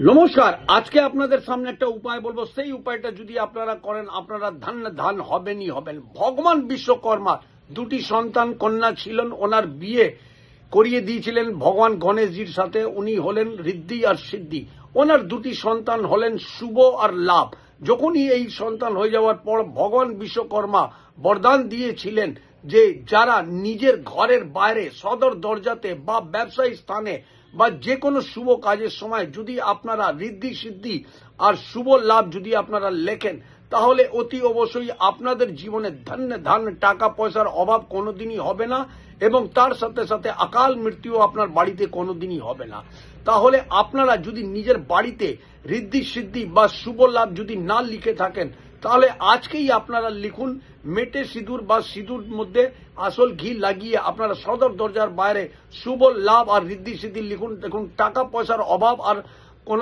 নমস্কার। আজকে আপনাদের সামনে একটা উপায় বলবো, সেই উপায়টা যদি আপনারা করেন আপনারা ধান হবেনই হবেন। ভগবান বিশ্বকর্মা দুটি সন্তান কন্যা ছিলেন, ওনার বিয়ে করিয়ে দিয়েছিলেন ভগবান গণেশজির সাথে। উনি হলেন ঋদ্ধি আর সিদ্ধি। ওনার দুটি সন্তান হলেন শুভ আর লাভ। যখনই এই সন্তান হয়ে যাওয়ার পর ভগবান বিশ্বকর্মা বরদান দিয়েছিলেন যে যারা নিজের ঘরের বাইরে সদর দরজাতে বা ব্যবসায়ী স্থানে বা যে কোনো শুভ কাজের সময় যদি আপনারা ঋদ্ধি সিদ্ধি আর শুভ লাভ যদি আপনারা লেখেন, তাহলে অতি অবশ্যই আপনাদের জীবনে ধন টাকা পয়সার অভাব কোনোদিনই হবে না, এবং তার সাথে সাথে অকাল মৃত্যু আপনার বাড়িতে কোনোদিনই হবে না। তাহলে আপনারা যদি নিজের বাড়িতে ঋদ্ধি সিদ্ধি বা শুভ লাভ যদি না লিখে থাকেন, তাহলে আজকেই আপনারা লিখুন, মেটে সিঁদুর বা সিঁদুর মধ্যে আসল ঘি লাগিয়ে আপনারা সদর দরজার বাইরে শুভ লাভ আর ঋদ্ধি সিদ্ধি লিখুন। দেখুন, টাকা পয়সার অভাব আর